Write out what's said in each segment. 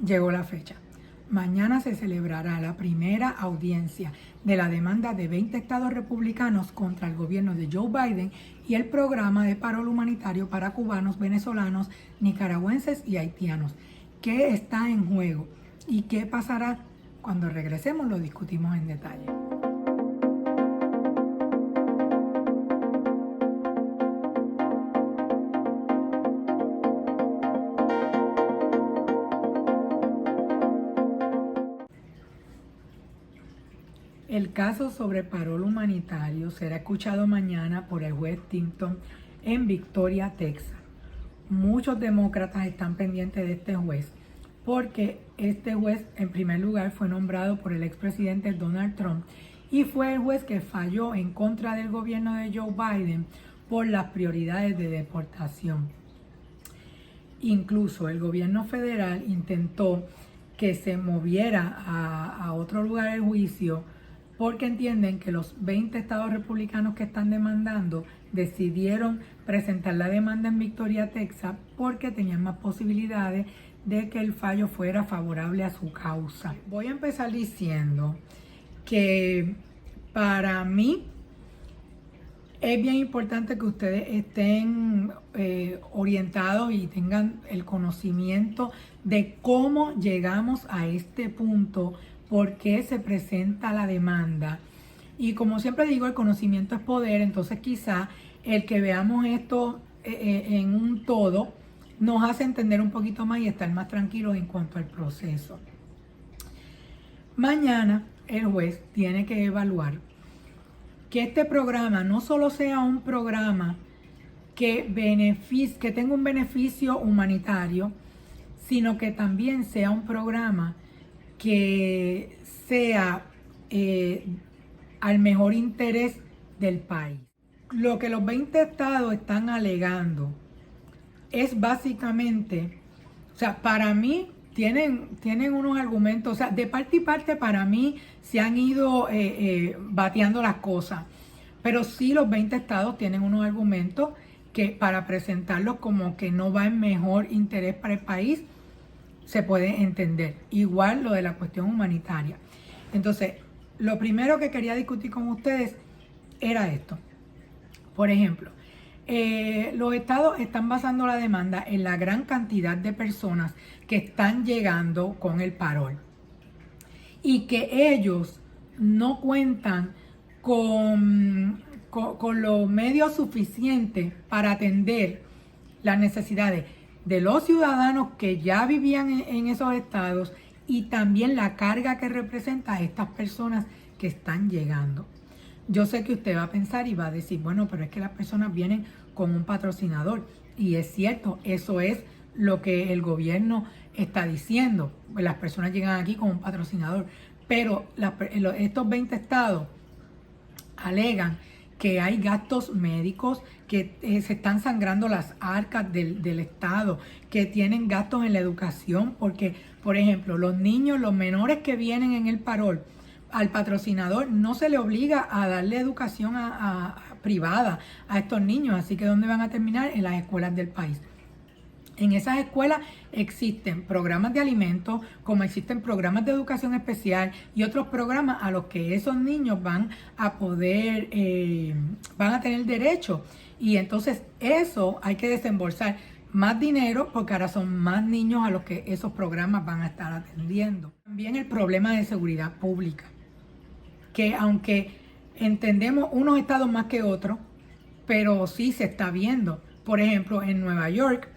llegó la fecha. Mañana se celebrará la primera audiencia de la demanda de 20 estados republicanos contra el gobierno de Joe Biden y el programa de parol humanitario para cubanos, venezolanos, nicaragüenses y haitianos. ¿Qué está en juego y qué pasará? Cuando regresemos lo discutimos en detalle. El caso sobre parol humanitario será escuchado mañana por el juez Tinton en Victoria, Texas. Muchos demócratas están pendientes de este juez porque este juez, en primer lugar, fue nombrado por el expresidente Donald Trump y fue el juez que falló en contra del gobierno de Joe Biden por las prioridades de deportación. Incluso el gobierno federal intentó que se moviera a otro lugar el juicio porque entienden que los 20 estados republicanos que están demandando decidieron presentar la demanda en Victoria, Texas, porque tenían más posibilidades de que el fallo fuera favorable a su causa. Voy a empezar diciendo que para mí es bien importante que ustedes estén orientados y tengan el conocimiento de cómo llegamos a este punto, por qué se presenta la demanda. Y como siempre digo, el conocimiento es poder, entonces quizá el que veamos esto en un todo nos hace entender un poquito más y estar más tranquilos en cuanto al proceso. Mañana el juez tiene que evaluar que este programa no solo sea un programa que tenga un beneficio humanitario, sino que también sea un programa que sea al mejor interés del país. Lo que los 20 estados están alegando es básicamente, o sea, para mí tienen unos argumentos, o sea, de parte y parte para mí se han ido bateando las cosas, pero sí los 20 estados tienen unos argumentos que para presentarlos como que no va en mejor interés para el país, se puede entender. Igual lo de la cuestión humanitaria. Entonces, lo primero que quería discutir con ustedes era esto. Por ejemplo, los estados están basando la demanda en la gran cantidad de personas que están llegando con el parol y que ellos no cuentan con los medios suficientes para atender las necesidades de los ciudadanos que ya vivían en esos estados y también la carga que representa a estas personas que están llegando. Yo sé que usted va a pensar y va a decir, bueno, pero es que las personas vienen con un patrocinador. Y es cierto, eso es lo que el gobierno está diciendo. Las personas llegan aquí con un patrocinador. Pero estos 20 estados alegan que hay gastos médicos, que se están sangrando las arcas del Estado, que tienen gastos en la educación, porque, por ejemplo, los niños, los menores que vienen en el parol, al patrocinador no se le obliga a darle educación privada a estos niños, así que ¿dónde van a terminar? En las escuelas del país. En esas escuelas existen programas de alimentos, como existen programas de educación especial y otros programas a los que esos niños van a poder, van a tener derecho. Y entonces eso hay que desembolsar más dinero porque ahora son más niños a los que esos programas van a estar atendiendo. También el problema de seguridad pública, que aunque entendemos unos estados más que otros, pero sí se está viendo. Por ejemplo, en Nueva York,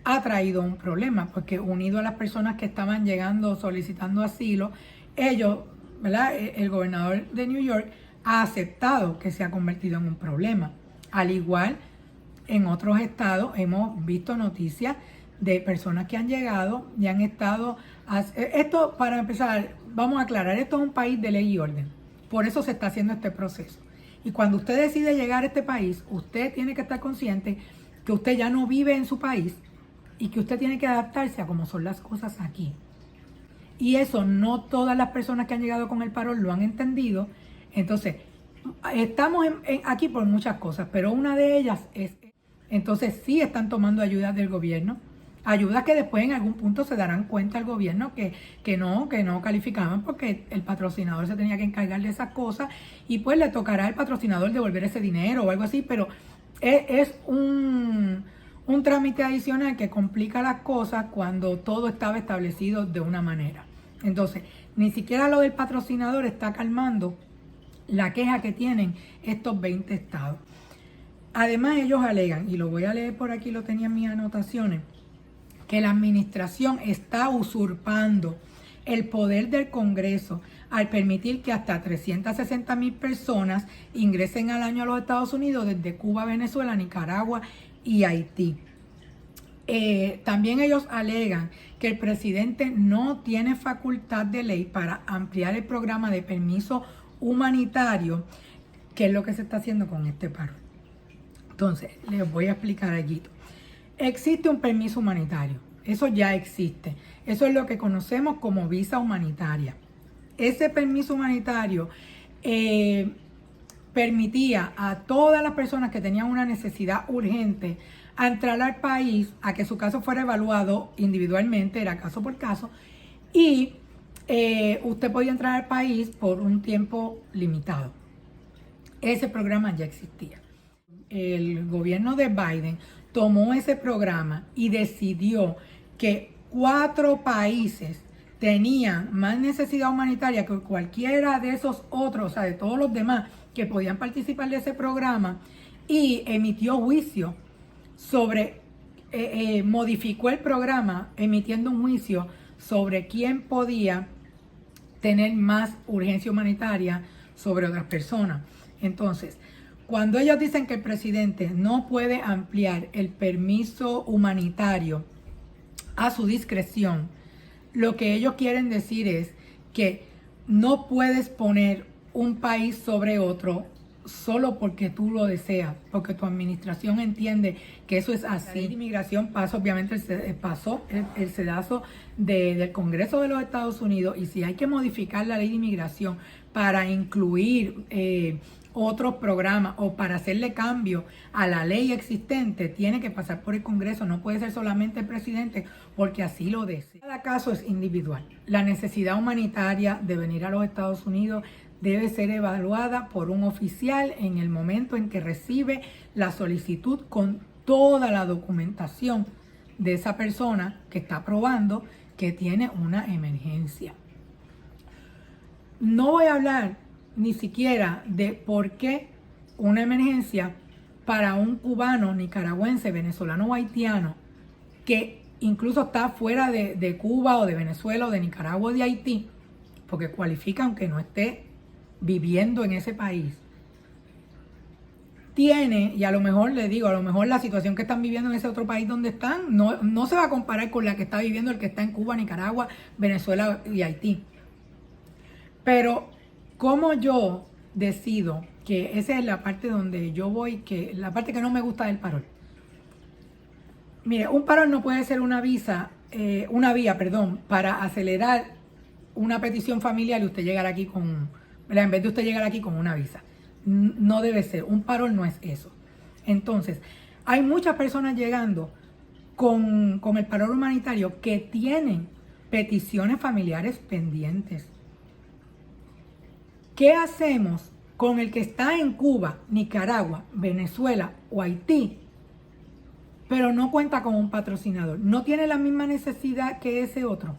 ha traído un problema, porque unido a las personas que estaban llegando solicitando asilo, ellos, ¿verdad? El gobernador de New York ha aceptado que se ha convertido en un problema. Al igual, en otros estados hemos visto noticias de personas que han llegado y han estado... Esto, para empezar, vamos a aclarar, esto es un país de ley y orden. Por eso se está haciendo este proceso. Y cuando usted decide llegar a este país, usted tiene que estar consciente que usted ya no vive en su país y que usted tiene que adaptarse a cómo son las cosas aquí. Y eso no todas las personas que han llegado con el parol lo han entendido. Entonces, estamos aquí por muchas cosas, pero una de ellas es... Entonces, sí están tomando ayuda del gobierno. Ayudas que después en algún punto se darán cuenta al gobierno que no calificaban porque el patrocinador se tenía que encargar de esas cosas y pues le tocará al patrocinador devolver ese dinero o algo así, pero es un trámite adicional que complica las cosas cuando todo estaba establecido de una manera. Entonces, ni siquiera lo del patrocinador está calmando la queja que tienen estos 20 estados. Además, ellos alegan, y lo voy a leer por aquí, lo tenía en mis anotaciones, que la administración está usurpando el poder del Congreso al permitir que hasta 360,000 personas ingresen al año a los Estados Unidos desde Cuba, Venezuela, Nicaragua y Haití. También ellos alegan que el presidente no tiene facultad de ley para ampliar el programa de permiso humanitario, que es lo que se está haciendo con este paro. Entonces, les voy a explicar algo. Existe un permiso humanitario, eso ya existe. Eso es lo que conocemos como visa humanitaria. Ese permiso humanitario permitía a todas las personas que tenían una necesidad urgente a entrar al país, a que su caso fuera evaluado individualmente, era caso por caso, y usted podía entrar al país por un tiempo limitado. Ese programa ya existía. El gobierno de Biden tomó ese programa y decidió que 4 países tenían más necesidad humanitaria que cualquiera de esos otros, o sea, de todos los demás que podían participar de ese programa, y emitió juicio sobre, modificó el programa emitiendo un juicio sobre quién podía tener más urgencia humanitaria sobre otras personas. Entonces, cuando ellos dicen que el presidente no puede ampliar el permiso humanitario a su discreción, lo que ellos quieren decir es que no puedes poner un país sobre otro solo porque tú lo deseas, porque tu administración entiende que eso es así. La ley de inmigración pasó, obviamente, el sedazo del Congreso de los Estados Unidos, y si hay que modificar la ley de inmigración para incluir otros programas o para hacerle cambio a la ley existente, tiene que pasar por el Congreso, no puede ser solamente el presidente porque así lo desea. Cada caso es individual. La necesidad humanitaria de venir a los Estados Unidos debe ser evaluada por un oficial en el momento en que recibe la solicitud con toda la documentación de esa persona que está probando que tiene una emergencia. No voy a hablar ni siquiera de por qué una emergencia para un cubano, nicaragüense, venezolano o haitiano que incluso está fuera de Cuba o de Venezuela o de Nicaragua o de Haití, porque cualifica aunque no esté viviendo en ese país, tiene, y a lo mejor le digo, a lo mejor la situación que están viviendo en ese otro país donde están no se va a comparar con la que está viviendo el que está en Cuba, Nicaragua, Venezuela y Haití. Pero como yo decido que esa es la parte donde yo voy, que la parte que no me gusta del parol. Mire, un parol no puede ser una vía, para acelerar una petición familiar y usted llegar aquí en vez de usted llegar aquí con una visa. No debe ser, un parol no es eso. Entonces, hay muchas personas llegando con el parol humanitario que tienen peticiones familiares pendientes. ¿Qué hacemos con el que está en Cuba, Nicaragua, Venezuela o Haití, pero no cuenta con un patrocinador? ¿No tiene la misma necesidad que ese otro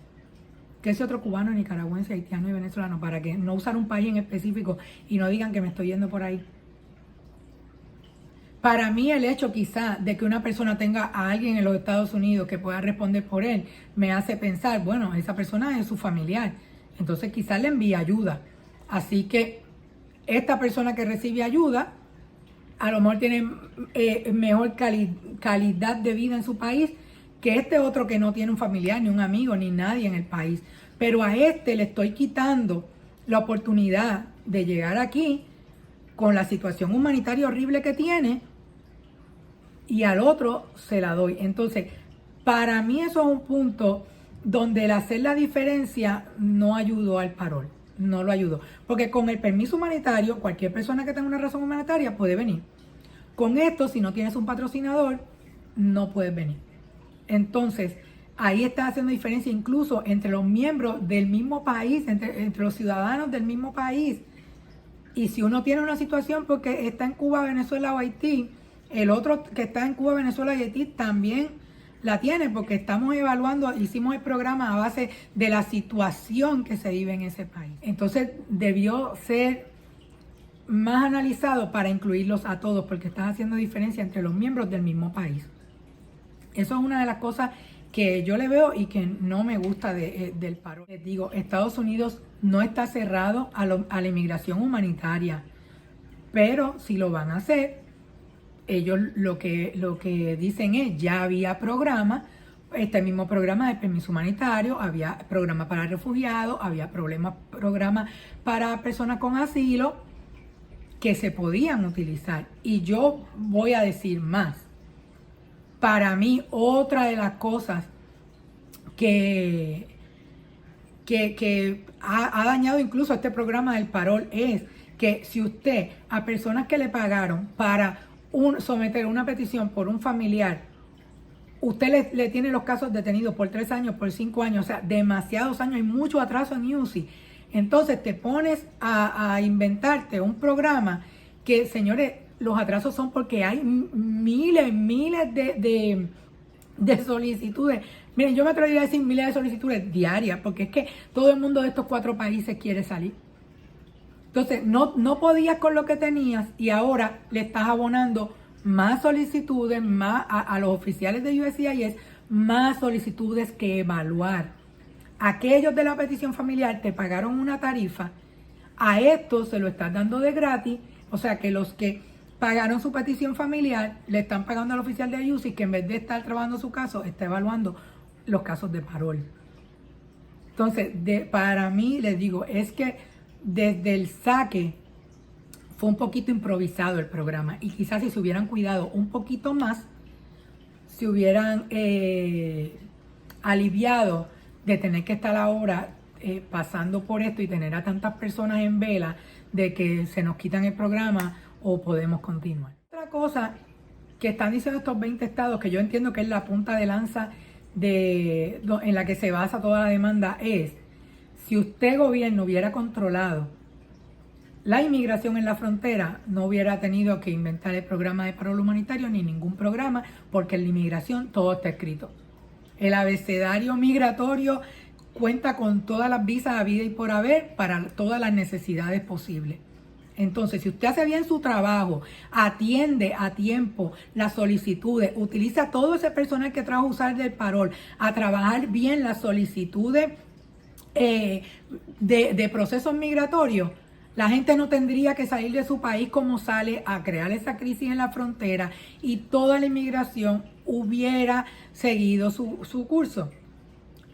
cubano, nicaragüense, haitiano y venezolano, para que no usar un país en específico y no digan que me estoy yendo por ahí? Para mí el hecho quizá de que una persona tenga a alguien en los Estados Unidos que pueda responder por él, me hace pensar, bueno, esa persona es su familiar, entonces quizás le envía ayuda. Así que esta persona que recibe ayuda, a lo mejor tiene mejor calidad de vida en su país que este otro que no tiene un familiar, ni un amigo, ni nadie en el país. Pero a este le estoy quitando la oportunidad de llegar aquí con la situación humanitaria horrible que tiene, y al otro se la doy. Entonces, para mí eso es un punto donde el hacer la diferencia no ayudó al parol. No lo ayudó. Porque con el permiso humanitario, cualquier persona que tenga una razón humanitaria puede venir. Con esto, si no tienes un patrocinador, no puedes venir. Entonces, ahí está haciendo diferencia incluso entre los miembros del mismo país, entre los ciudadanos del mismo país. Y si uno tiene una situación porque está en Cuba, Venezuela o Haití, el otro que está en Cuba, Venezuela y Haití también la tiene, porque estamos evaluando, hicimos el programa a base de la situación que se vive en ese país. Entonces debió ser más analizado para incluirlos a todos, porque están haciendo diferencia entre los miembros del mismo país. Eso es una de las cosas que yo le veo y que no me gusta del paro. Les digo, Estados Unidos no está cerrado a la inmigración humanitaria, pero si lo van a hacer, ellos lo que dicen es, ya había programas, este mismo programa de permiso humanitario, había programa para refugiados, había programa para personas con asilo que se podían utilizar. Y yo voy a decir más. Para mí, otra de las cosas que ha dañado incluso este programa del parol es que si usted a personas que le pagaron para someter una petición por un familiar, usted le tiene los casos detenidos por 3 años, por 5 años, o sea, demasiados años, hay mucho atraso en UCI. Entonces te pones a inventarte un programa que, señores, los atrasos son porque hay miles de solicitudes. Miren, yo me atrevería a decir miles de solicitudes diarias, porque es que todo el mundo de estos 4 países quiere salir. Entonces, no podías con lo que tenías y ahora le estás abonando más solicitudes, más a los oficiales de USCIS, más solicitudes que evaluar. Aquellos de la petición familiar te pagaron una tarifa, a estos se lo estás dando de gratis, o sea que los que pagaron su petición familiar le están pagando al oficial de UCI, que en vez de estar trabajando su caso, está evaluando los casos de parol. Entonces, para mí, les digo, es que desde el saque fue un poquito improvisado el programa y quizás si se hubieran cuidado un poquito más, se hubieran aliviado de tener que estar ahora pasando por esto y tener a tantas personas en vela de que se nos quitan el programa o podemos continuar. Otra cosa que están diciendo estos 20 estados, que yo entiendo que es la punta de lanza en la que se basa toda la demanda, es: si usted, gobierno, hubiera controlado la inmigración en la frontera, no hubiera tenido que inventar el programa de parol humanitario ni ningún programa, porque en la inmigración todo está escrito. El abecedario migratorio cuenta con todas las visas a vida y por haber para todas las necesidades posibles. Entonces, si usted hace bien su trabajo, atiende a tiempo las solicitudes, utiliza todo ese personal que trajo a usar del parol a trabajar bien las solicitudes de procesos migratorios, la gente no tendría que salir de su país como sale, a crear esa crisis en la frontera y toda la inmigración hubiera seguido su curso.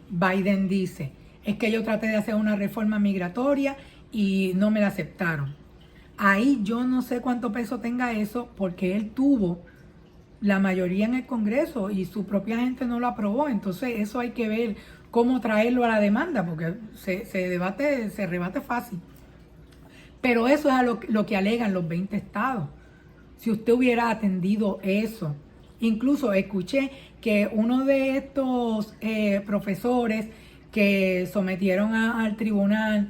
Biden dice, es que yo traté de hacer una reforma migratoria y no me la aceptaron. Ahí yo no sé cuánto peso tenga eso, porque él tuvo la mayoría en el Congreso y su propia gente no lo aprobó. Entonces eso hay que ver cómo traerlo a la demanda, porque se rebate fácil. Pero eso es lo que alegan los 20 estados. Si usted hubiera atendido eso. Incluso escuché que uno de estos profesores que sometieron al tribunal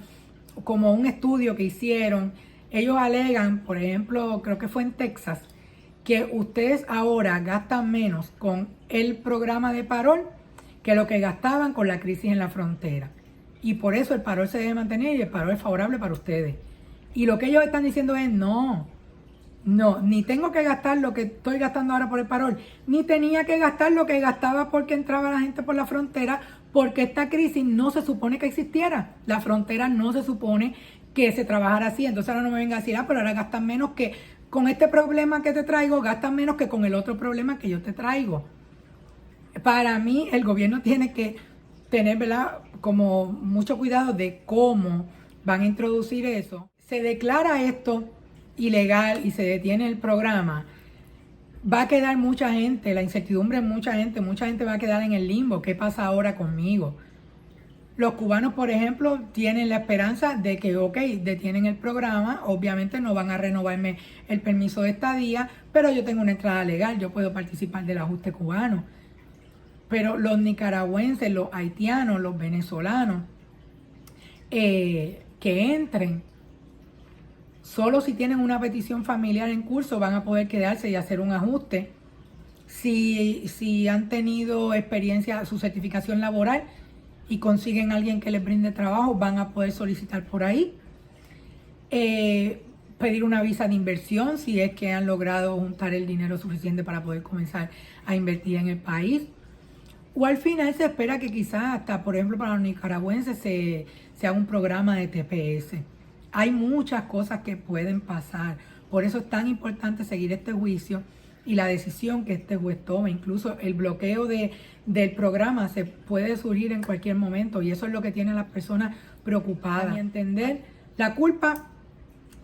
como un estudio que hicieron, ellos alegan, por ejemplo, creo que fue en Texas, que ustedes ahora gastan menos con el programa de parol que lo que gastaban con la crisis en la frontera. Y por eso el parol se debe mantener y el parol es favorable para ustedes. Y lo que ellos están diciendo es, no, ni tengo que gastar lo que estoy gastando ahora por el parol, ni tenía que gastar lo que gastaba porque entraba la gente por la frontera, porque esta crisis no se supone que existiera. La frontera no se supone que se trabajara así. Entonces ahora no me venga a decir, pero ahora gastan menos que con este problema que te traigo, gastan menos que con el otro problema que yo te traigo. Para mí, el gobierno tiene que tener, ¿verdad?, como mucho cuidado de cómo van a introducir eso. Se declara esto ilegal y se detiene el programa, va a quedar mucha gente, la incertidumbre de mucha gente va a quedar en el limbo. ¿Qué pasa ahora conmigo? Los cubanos, por ejemplo, tienen la esperanza de que, detienen el programa, obviamente no van a renovarme el permiso de estadía, pero yo tengo una entrada legal, yo puedo participar del ajuste cubano. Pero los nicaragüenses, los haitianos, los venezolanos que entren, solo si tienen una petición familiar en curso van a poder quedarse y hacer un ajuste. Si han tenido experiencia, su certificación laboral y consiguen a alguien que les brinde trabajo, van a poder solicitar por ahí. Pedir una visa de inversión si es que han logrado juntar el dinero suficiente para poder comenzar a invertir en el país. O al final se espera que quizás hasta, por ejemplo, para los nicaragüenses se haga un programa de TPS. Hay muchas cosas que pueden pasar. Por eso es tan importante seguir este juicio y la decisión que este juez tome. Incluso el bloqueo del programa se puede surgir en cualquier momento y eso es lo que tienen las personas preocupadas. A mi entender, la culpa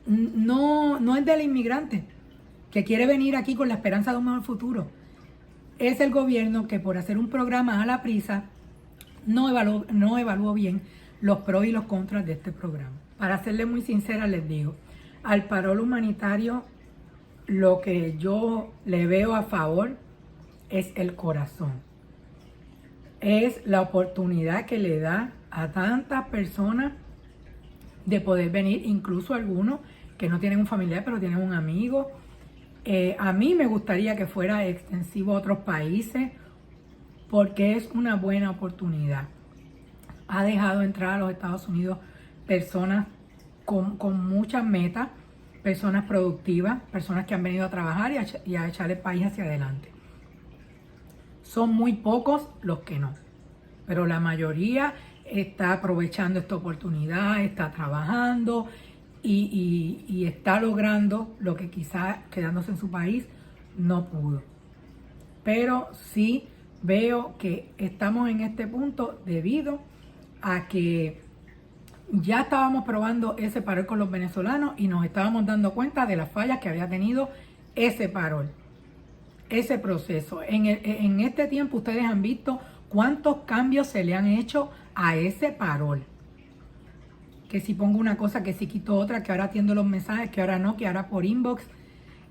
no es del inmigrante que quiere venir aquí con la esperanza de un mejor futuro. Es el gobierno que por hacer un programa a la prisa no evaluó bien los pros y los contras de este programa. Para serles muy sincera les digo, al parol humanitario lo que yo le veo a favor es el corazón. Es la oportunidad que le da a tantas personas de poder venir, incluso algunos que no tienen un familiar pero tienen un amigo. A mí me gustaría que fuera extensivo a otros países porque es una buena oportunidad. Ha dejado entrar a los Estados Unidos personas con muchas metas, personas productivas, personas que han venido a trabajar y a echar el país hacia adelante. Son muy pocos los que no, pero la mayoría está aprovechando esta oportunidad, está trabajando y está logrando lo que quizás quedándose en su país no pudo. Pero sí veo que estamos en este punto debido a que ya estábamos probando ese parol con los venezolanos y nos estábamos dando cuenta de las fallas que había tenido ese parol, ese proceso. En este tiempo ustedes han visto cuántos cambios se le han hecho a ese parol. Que si pongo una cosa, que si quito otra, que ahora atiendo los mensajes, que ahora no, que ahora por inbox.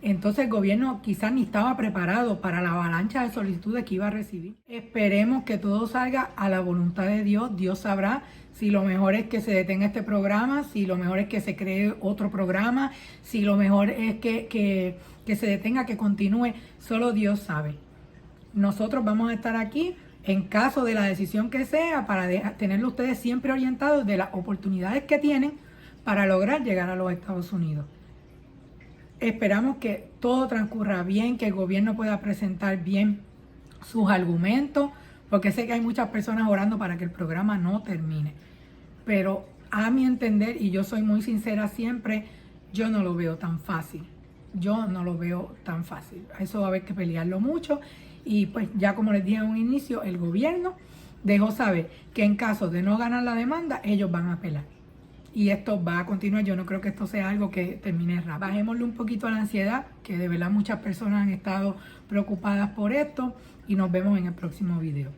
Entonces el gobierno quizás ni estaba preparado para la avalancha de solicitudes que iba a recibir. Esperemos que todo salga a la voluntad de Dios. Dios sabrá si lo mejor es que se detenga este programa, si lo mejor es que se cree otro programa, si lo mejor es que se detenga, que continúe. Solo Dios sabe. Nosotros vamos a estar aquí en caso de la decisión que sea para tenerlo ustedes siempre orientados de las oportunidades que tienen para lograr llegar a los Estados Unidos. Esperamos que todo transcurra bien, que el gobierno pueda presentar bien sus argumentos, porque sé que hay muchas personas orando para que el programa no termine. Pero a mi entender, y yo soy muy sincera siempre, yo no lo veo tan fácil. Yo no lo veo tan fácil. Eso va a haber que pelearlo mucho. Y pues ya como les dije en un inicio, el gobierno dejó saber que en caso de no ganar la demanda, ellos van a apelar. Y esto va a continuar. Yo no creo que esto sea algo que termine rápido. Bajémosle un poquito a la ansiedad, que de verdad muchas personas han estado preocupadas por esto. Y nos vemos en el próximo video.